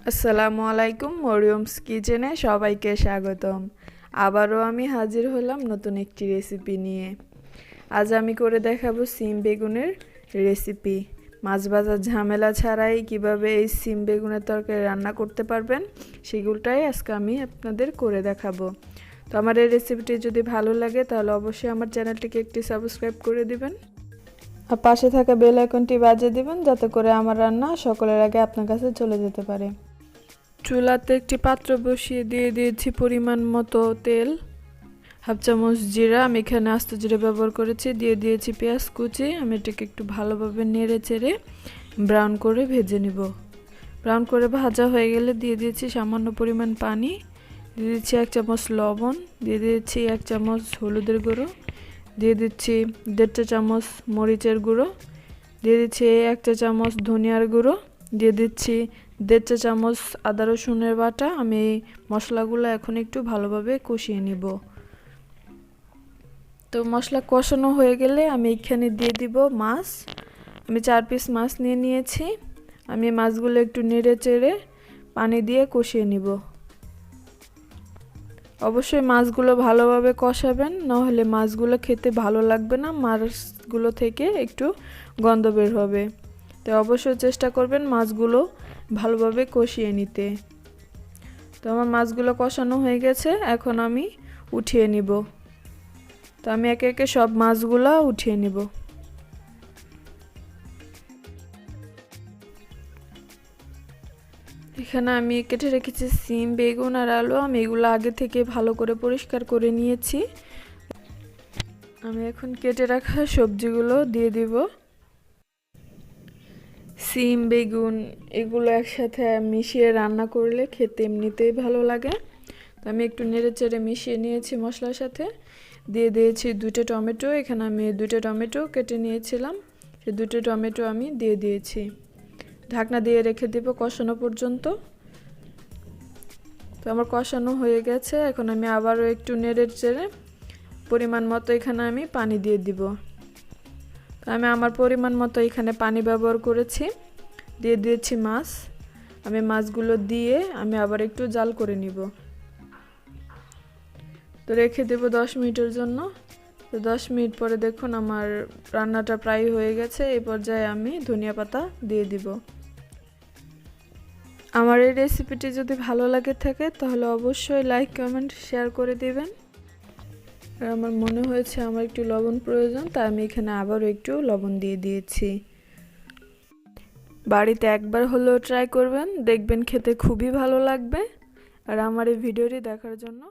আসসালামু আলাইকুম, মরিয়মস কিচেনে সবাইকে স্বাগতম। আবারও আমি হাজির হলাম নতুন একটি রেসিপি নিয়ে। আজ আমি করে দেখাবো সিম বেগুনের রেসিপি। মাছ ভাজার ঝামেলা ছাড়াই কিভাবে এই সিম বেগুনের তরকারি রান্না করতে পারবেন সেগুলোটাই আজকে আমি আপনাদের করে দেখাবো। তো আমার এই রেসিপিটি যদি ভালো লাগে তাহলে অবশ্যই আমার চ্যানেলটিকে একটি সাবস্ক্রাইব করে দিবেন আর পাশে থাকা বেল আইকনটি বাজিয়ে দিবেন যাতে করে আমার রান্না সকলের আগে আপনার কাছে চলে যেতে পারে। চুলাতে একটি পাত্র বসিয়ে দিয়ে দিয়েছি পরিমাণ মতো তেল, হাফ চামচ জিরা, আমি এখানে আস্ত জিরা ব্যবহার করেছি, দিয়ে দিয়েছি পেঁয়াজ কুচি। আমি এটাকে একটু ভালোভাবে নেড়ে চেড়ে ব্রাউন করে ভেজে নিব। ব্রাউন করে ভাজা হয়ে গেলে দিয়ে দিয়েছি সামান্য পরিমাণ পানি, দিয়ে দিচ্ছি 1 চামচ লবণ, দিয়ে দিয়েছি 1 চামচ হলুদের গুঁড়ো, দিয়ে দিচ্ছি 1.5 চা চামচ মরিচের গুঁড়ো, দিয়ে দিচ্ছি 1 চা চামচ ধনিয়ার গুঁড়ো, দিয়ে দিচ্ছি 1.5 চা চামচ আদা রসুনের বাটা। আমি মশলাগুলো এখন একটু ভালোভাবে কষিয়ে নিব। তো মশলা কষানো হয়ে গেলে আমি এখানে দিয়ে দিব মাছ। আমি 4 পিস মাছ নিয়ে নিয়েছি। আমি মাছগুলো একটু নেড়ে চেড়ে পানি দিয়ে কষিয়ে নিব। অবশ্যই মাছগুলো ভালোভাবে কষাবেন, নাহলে মাছগুলো খেতে ভালো লাগবে না, মাছগুলো থেকে একটু গন্ধ বের হবে। তো অবশ্যই চেষ্টা করবেন মাছগুলো ভালোভাবে কষিয়ে নিতে। তো আমার মাছগুলো কষানো হয়ে গেছে, এখন আমি উঠিয়ে নিব। তো আমি একে একে সব মাছগুলো উঠিয়ে নিব। এখানে আমি কেটে রেখেছি সিম, বেগুন আর আলু। আমি এগুলো আগে থেকে ভালো করে পরিষ্কার করে নিয়েছি। আমি এখন কেটে রাখা সবজিগুলো দিয়ে দিব। সিম, বেগুন এগুলো একসাথে মিশিয়ে রান্না করলে খেতে এমনিতেই ভালো লাগে। তো আমি একটু নেড়ে চেড়ে মিশিয়ে নিয়েছি মশলার সাথে। দিয়ে দিয়েছি 2টা টমেটো। এখানে আমি 2টা টমেটো কেটে নিয়েছিলাম, সেই 2টা টমেটো আমি দিয়ে দিয়েছি। ঢাকনা দিয়ে রেখে দেব কষানো পর্যন্ত। তো আমার কষানো হয়ে গেছে, এখন আমি আবারও একটু নেড়ে চেড়ে পরিমাণ মতো এখানে আমি পানি দিয়ে দিব। তো আমি আমার পরিমাণ মতো এখানে পানি ব্যবহার করেছি, দিয়ে দিয়েছি মাছ। আমি মাছগুলো দিয়ে আমি আবার একটু জাল করে নিব। তো রেখে দেব 10 মিনিটের জন্য। তো 10 মিনিট পরে দেখুন আমার রান্নাটা প্রায় হয়ে গেছে। এই পর্যায়ে আমি ধনিয়া পাতা দিয়ে দিব। আমার এই রেসিপিটি যদি ভালো লাগে থাকে তাহলে অবশ্যই লাইক, কমেন্ট, শেয়ার করে দিবেন। আর আমার মনে হয়েছে আমার একটু লবণ প্রয়োজন, তাই আমি এখানে আবারও একটু লবণ দিয়ে দিয়েছি। বাড়িতে একবার হলেও ট্রাই করবেন, দেখবেন খেতে খুবই ভালো লাগবে। আর আমার এই ভিডিওটি দেখার জন্য